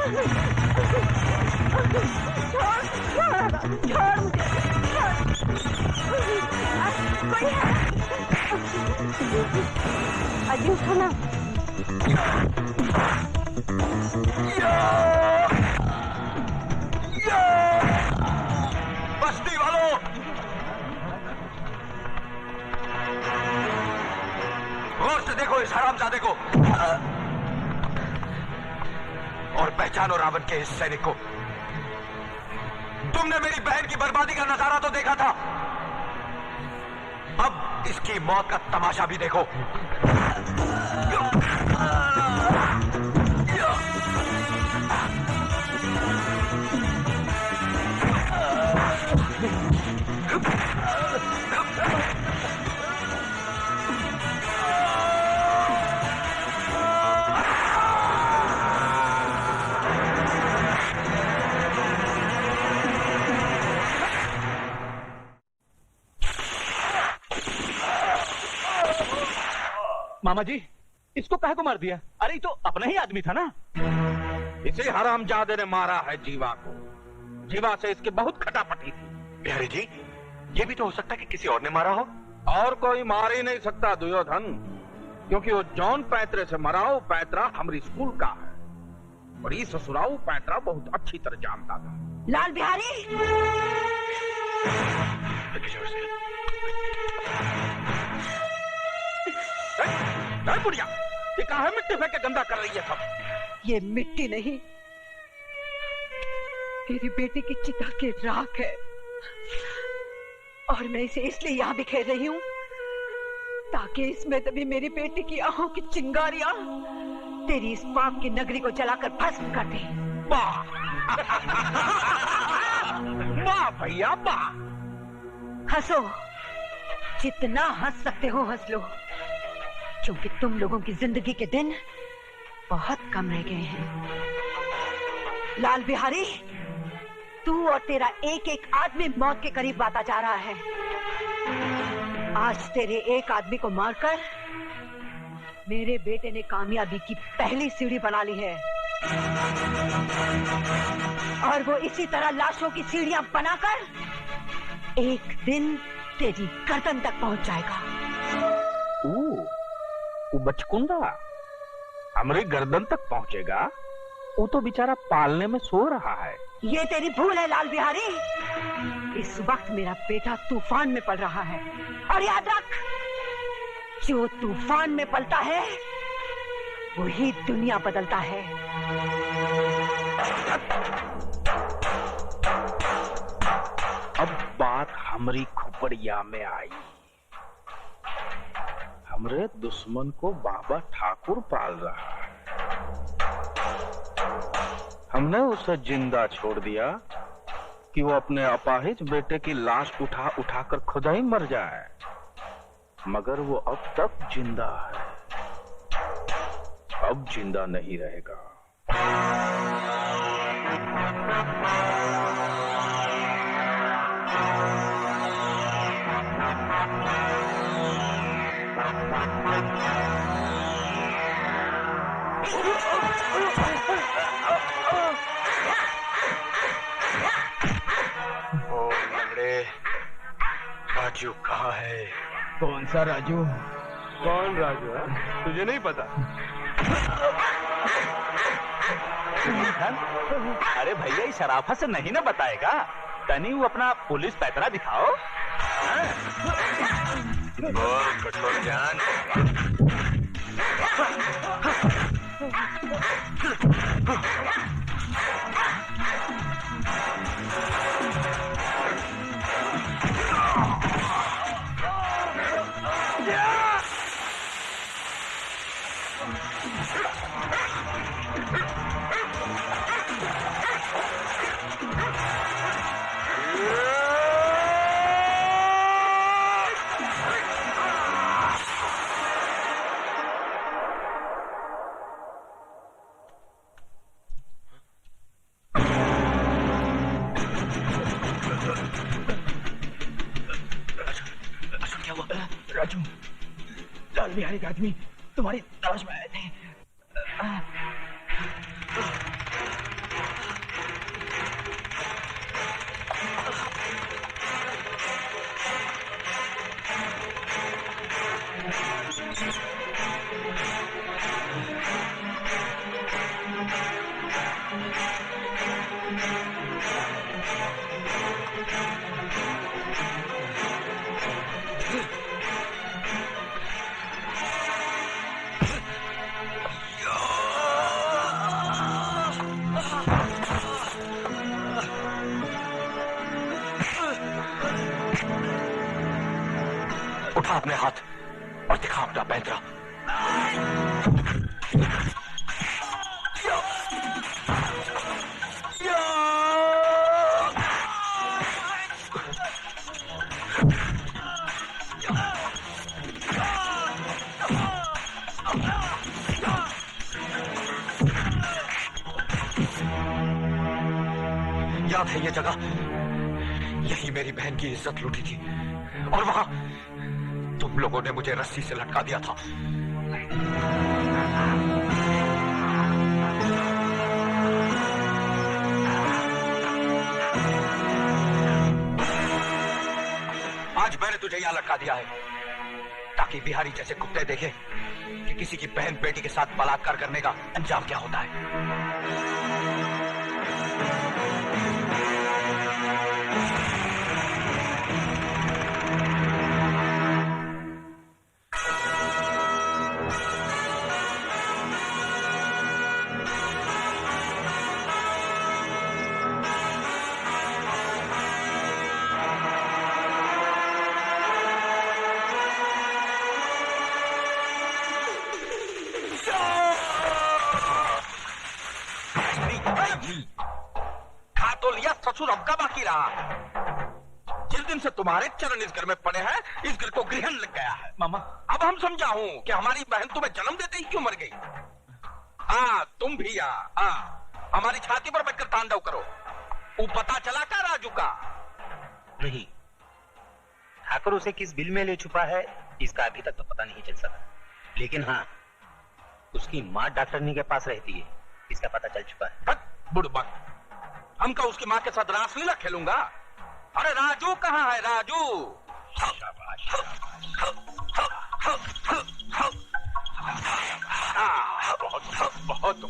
छोड़ मुझे, कोई है? अजी उठो ना। बस्ती वालों, गौर से देखो इस हरामजादे को और पहचानो रावण के इस सैनिक को। तुमने मेरी बहन की बर्बादी का नजारा तो देखा था, अब इसकी मौत का तमाशा भी देखो। मामा जी, इसको काहे को मार दिया? अरे ये तो अपना ही आदमी था ना। इसी हरामजादे ने मारा है जीवा को। जीवा से इसकी बहुत खटापटी थी। बिहारी जी, ये भी तो हो सकता है कि किसी और ने मारा हो। और कोई मार ही नहीं सकता दुर्योधन, क्योंकि वो जौन पैतरे से मरा वो पैतरा हमारी स्कूल का है। बड़ी ससुराऊ पैतरा बहुत अच्छी तरह जानता था। लाल बिहारी, नहीं बुढ़िया, ये काहे मिट्टी फेंक के गंदा कर रही है सब? ये मिट्टी नहीं, तेरी बेटी की चिता की राख है, और मैं इसे इसलिए यहाँ बिखेर रही हूँ ताकि इसमें तभी मेरी बेटी की आंखों की चिंगारियां तेरी इस पाप की नगरी को जलाकर भस्म कर दे। वाह वाह भैया वाह। हंसो, जितना हंस सकते हो हंस लो, क्योंकि तुम लोगों की जिंदगी के दिन बहुत कम रह गए हैं। लाल बिहारी, तू और तेरा एक एक आदमी मौत के करीब आता जा रहा है। आज तेरे एक आदमी को मारकर मेरे बेटे ने कामयाबी की पहली सीढ़ी बना ली है, और वो इसी तरह लाशों की सीढ़ियां बनाकर एक दिन तेरी गर्दन तक पहुंच जाएगा। वो बचकुंदा हमारी गर्दन तक पहुंचेगा? वो तो बेचारा पालने में सो रहा है। ये तेरी भूल है लाल बिहारी। इस वक्त मेरा बेटा तूफान में पल रहा है, और याद रख, जो तूफान में पलता है वही दुनिया बदलता है। अब बात हमारी खोपड़िया में आई। हमरे दुश्मन को बाबा ठाकुर पाल रहा है। हमने उसे जिंदा छोड़ दिया कि वो अपने अपाहिज बेटे की लाश उठा उठा कर खुदा ही मर जाए, मगर वो अब तक जिंदा है, अब जिंदा नहीं रहेगा। ओ लंगड़े, राजू कहाँ है? कौन सा राजू? कौन राजू है? तुझे नहीं पता? अरे भैया, इस शराफत से नहीं ना बताएगा। तनी वो अपना पुलिस पैतरा दिखाओ। बोल कठोर जान। राजू, लाल बिहारी का आदमी तुम्हारी तलाश में आए थे। उठा अपने हाथ और दिखा अपना पैंतरा। याद है ये जगह, यही मेरी बहन की इज्जत लूटी थी और वहां तुम लोगों ने मुझे रस्सी से लटका दिया था। आज मैंने तुझे यहां लटका दिया है ताकि बिहारी जैसे कुत्ते देखे कि किसी की बहन बेटी के साथ बलात्कार करने का अंजाम क्या होता है। खा तो लिया ससुर, अब का बाकी रहा। जिस दिन से तुम्हारे चरण इस घर में पड़े हैं, इस घर को ग्रहण लग गया है। मामा, अब हम समझा हूं कि हमारी बहन तुम्हें जन्म देते ही क्यों मर गई। तुम भी हमारी छाती पर बैठकर तांडव करो। वो पता चला क्या राजू का? नहीं, ठाकुर उसे किस बिल में ले छुपा है इसका अभी तक तो पता नहीं चल सका, लेकिन हाँ, उसकी माँ डॉक्टरनी के पास रहती है, इसका पता चल चुका है। बुड़बक, हम का उसकी माँ के साथ रासलीला खेलूंगा? अरे राजू कहाँ है राजू? बहुत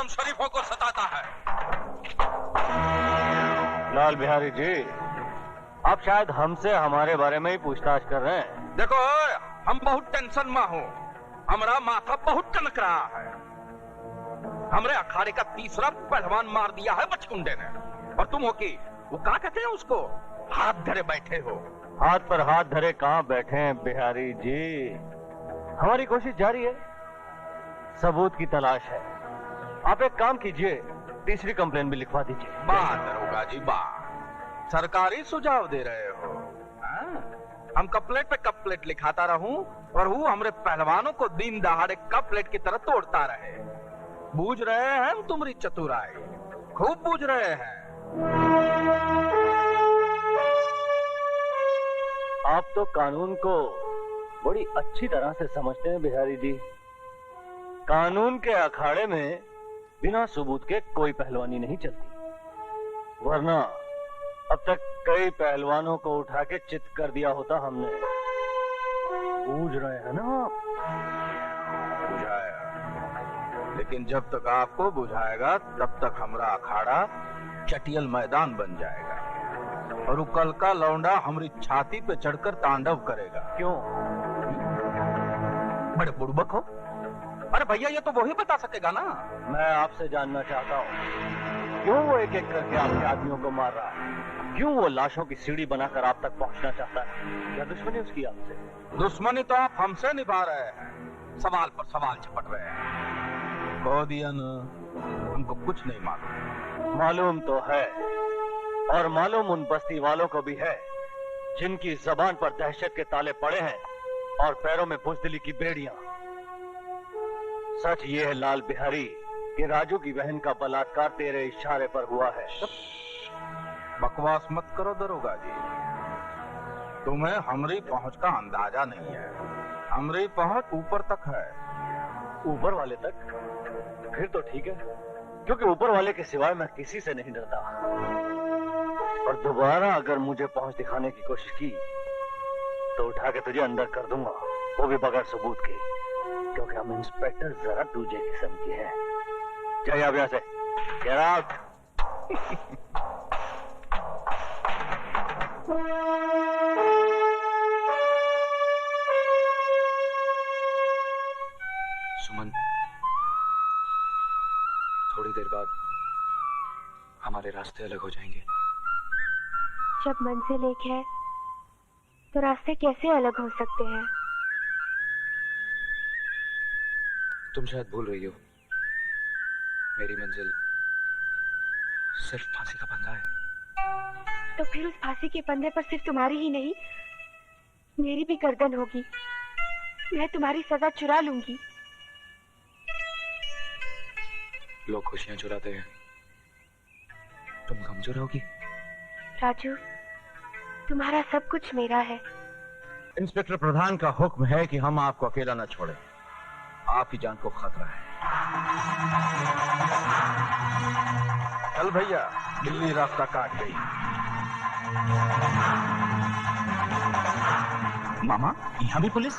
मोहतरम शरीफों को सताता है। लाल बिहारी जी, आप शायद हमसे हमारे बारे में ही पूछताछ कर रहे हैं। देखो, हम बहुत टेंशन में हूँ। हमारा माथा बहुत टनक रहा है। हमरे अखाड़े का तीसरा पहलवान मार दिया है बचकुंडे ने, और तुम हो कि वो क्या कहते हैं उसको, हाथ धरे बैठे हो। हाथ पर हाथ धरे कहाँ बैठे हैं बिहारी जी, हमारी कोशिश जारी है, सबूत की तलाश है। आप एक काम कीजिए, तीसरी कंप्लेन भी लिखवा दीजिए। बात दरोगा जी, बात सरकारी सुझाव दे रहे हो। हम कपलेट पे कपलेट लिखाता रहूं और वो हमरे पहलवानों को दिन दहाड़े कपलेट की तरह तोड़ता रहे। बूझ रहे हैं हम तुम्हारी चतुराई, खूब बूझ रहे हैं। आप तो कानून को बड़ी अच्छी तरह से समझते हैं बिहारी जी। कानून के अखाड़े में बिना सबूत के कोई पहलवानी नहीं चलती, वरना अब तक कई पहलवानों को उठा के चित कर दिया होता हमने। बूझ रहे हैं ना आप? बुझाया, लेकिन जब तक आपको बुझाएगा तब तक हमारा अखाड़ा चटियल मैदान बन जाएगा और वो कल का लौंडा हमारी छाती पे चढ़कर तांडव करेगा। क्यों? बड़े बुड़बक हो। अरे भैया, ये तो वही बता सकेगा ना। मैं आपसे जानना चाहता हूँ, क्यों वो एक एक करके आपके आदमियों को मार रहा है? क्यों वो लाशों की सीढ़ी बनाकर आप तक पहुंचना चाहता है? क्या दुश्मनी उसकी आपसे? दुश्मनी तो आप हमसे निभा रहे हैं, सवाल पर सवाल झपट रहे हैं। कह दिया ना, हमको कुछ नहीं मालूम। मालूम तो है, और मालूम उन बस्ती वालों को भी है जिनकी जबान पर दहशत के ताले पड़े हैं और पैरों में बुज़दिली की बेड़ियां। सच ये है लाल बिहारी कि राजू की बहन का बलात्कार तेरे इशारे पर हुआ है। बकवास मत करो दरोगा जी, तुम्हें हमारी पहुंच का अंदाजा नहीं है। हमारी पहुंच ऊपर तक है। ऊपर वाले तक? फिर तो ठीक है, क्योंकि ऊपर वाले के सिवाय मैं किसी से नहीं डरता। और दोबारा अगर मुझे पहुंच दिखाने की कोशिश की तो उठा के तुझे अंदर कर दूंगा, वो भी बगैर सबूत के, क्योंकि हम इंस्पेक्टर जरा दूसरे किस्म के हैं। जाइए आप यहाँ से, गेट आउट। सुमन, थोड़ी देर बाद हमारे रास्ते अलग हो जाएंगे। जब मंजिल एक है तो रास्ते कैसे अलग हो सकते हैं? तुम शायद भूल रही हो, मेरी मंजिल सिर्फ फांसी का फंदा है। तो फिर उस फांसी के फंदे पर सिर्फ तुम्हारी ही नहीं, मेरी भी गर्दन होगी। मैं तुम्हारी सजा चुरा लूंगी। लोग खुशियां चुराते हैं, तुम गम चुराओगी? राजू, तुम्हारा सब कुछ मेरा है। इंस्पेक्टर प्रधान का हुक्म है कि हम आपको अकेला न छोड़ें। आपकी जान को खतरा है। चल भैया, बिल्ली रास्ता काट गई। मामा, यहाँ भी पुलिस?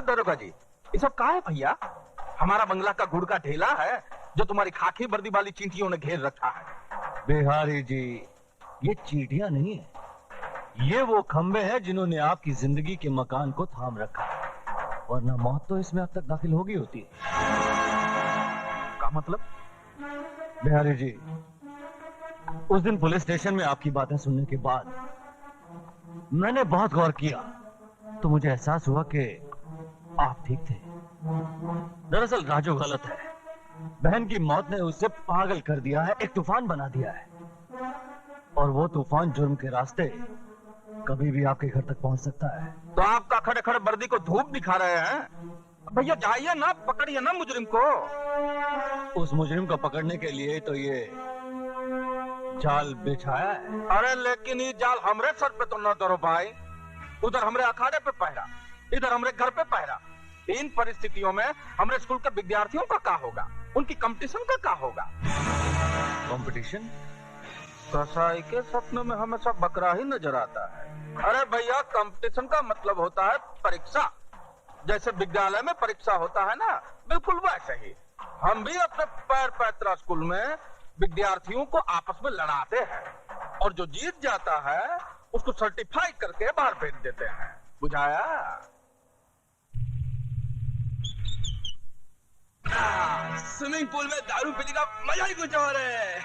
दरोगा जी, ये सब कहा है भैया? हमारा बंगला का गुड़ का ढेला है जो तुम्हारी खाकी वर्दी वाली चींटियों ने घेर रखा है। बिहारी जी, ये चींटियां नहीं है, ये वो खंबे हैं जिन्होंने आपकी जिंदगी के मकान को थाम रखा है, वरना मौत तो इसमें अब तक दाखिल होगी होती है। का मतलब? बिहारी जी, उस दिन पुलिस स्टेशन में आपकी बातें सुनने के बाद मैंने बहुत गौर किया, तो मुझे एहसास हुआ कि आप ठीक थे। दरअसल राजू गलत है। बहन की मौत ने उसे पागल कर दिया है, एक तूफान बना दिया है, और वो तूफान जुर्म के रास्ते कभी भी आपके घर तक पहुंच सकता है। तो आपका खड़े खड़े वर्दी को धूप दिखा रहे हैं? भैया जाइए ना, पकड़िए ना मुजरिम को। उस मुजरिम को पकड़ने के लिए तो ये जाल बिछाया है। अरे लेकिन ये जाल हमरे सर पे तो न धरो भाई। उधर हमरे अखाड़े पे पहरा, इधर हमरे घर पे पहरा। इन परिस्थितियों में हमारे स्कूल के विद्यार्थियों का क्या होगा, उनकी कंपटीशन का क्या होगा? कंपटीशन? कसाई के सपनों में हमेशा बकरा ही नजर आता है। अरे भैया, कंपटीशन का मतलब होता है परीक्षा। जैसे विद्यालय में परीक्षा होता है ना, बिल्कुल वैसे ही हम भी अपने पैर पैतरा स्कूल में विद्यार्थियों को आपस में लड़ाते हैं, और जो जीत जाता है उसको सर्टिफाई करके बाहर भेज देते हैं। बुझाया? स्विमिंग पूल में दारू पीने का मजा ही कुछ और है।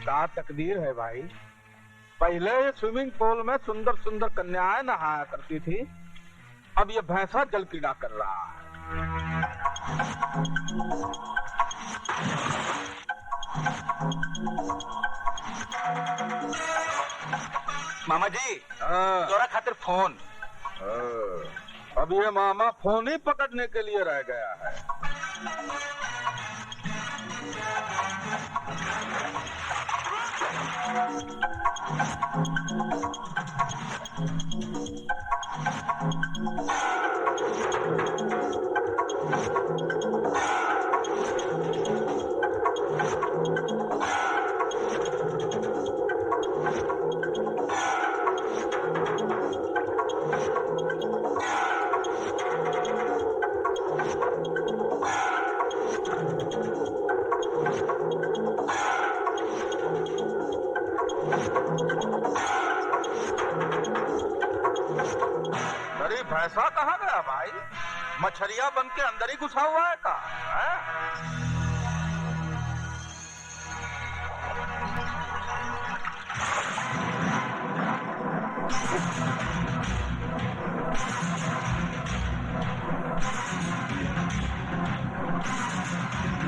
क्या तकदीर है भाई, पहले ये स्विमिंग पूल में सुंदर सुंदर कन्याएं नहाया करती थी, अब ये भैंसा जल क्रीड़ा कर रहा है। मामा जी, तोरा खातिर फोन। अब ये मामा फोन ही पकड़ने के लिए रह गया है। अरे भैंसा कहाँ गया भाई? मछरिया बन के अंदर ही घुसा हुआ है का?